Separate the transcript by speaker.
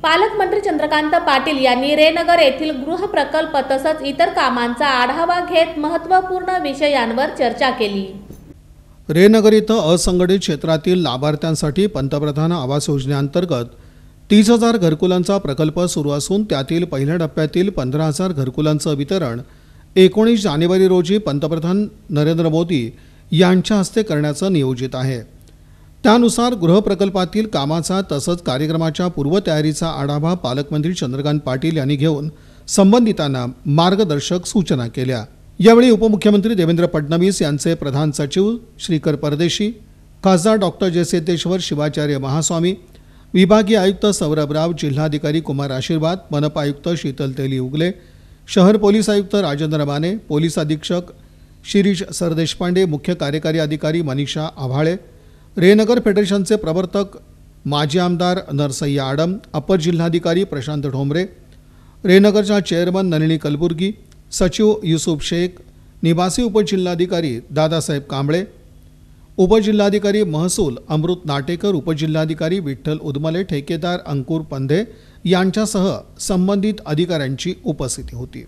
Speaker 1: पालकमंत्री चंद्रकांत पाटील यांनी रेनगर येथील गृह प्रकल्प तसंच इतर कामांचा आढावा घेत महत्त्वपूर्ण विषयांवर चर्चा केली।
Speaker 2: रेनगर इथं असंघटित क्षेत्रातील लाभार्थ्यांसाठी पंतप्रधान आवास योजनेअंतर्गत 30,000 घरकुलांचा प्रकल्प सुरू असून त्यातील पहिल्या टप्प्यातील 15,000 घरकुलांचं वितरण 19 जानेवारी रोजी पंतप्रधान नरेंद्र मोदी यांच्या हस्ते करण्याचं नियोजित आहे। त्यानुसार गृहप्रकल्पातील कामाचा तसंच कार्यक्रमाच्या पूर्वतयारीचा आढावा पालकमंत्री चंद्रकांत पाटील यांनी घेऊन संबंधितांना मार्गदर्शक सूचना केल्या। यावेळी उपमुख्यमंत्री देवेंद्र फडणवीस यांचे प्रधान सचिव श्रीकर परदेशी, खासदार डॉक्टर जयसिद्धेश्वर शिवाचार्य महास्वामी, विभागीय आयुक्त सौरभ राव, जिल्हाधिकारी कुमार आशीर्वाद, मनपा आयुक्त शीतल तेली उगले, शहर पोलीस आयुक्त राजेंद्र माने, पोलीस अधीक्षक शिरीष सरदेशपांडे, मुख्य कार्यकारी अधिकारी मनीषा आव्हाळे, रेनगर फेडरेशनचे प्रवर्तक माजी आमदार नरसय्या आडम, अपर जिल्हाधिकारी प्रशांत ठोंबरे, रेनगरच्या चेअरमन नलिनी कलबुर्गी, सचिव युसुफ शेख, निवासी उपजिल्हाधिकारी दादासाहेब कांबळे, उपजिल्हाधिकारी महसूल अमृत नाटेकर, उपजिल्हाधिकारी विठ्ठल उदमले, ठेकेदार अंकुर पंधे यांच्यासह संबंधित अधिकाऱ्यांची उपस्थिती होती।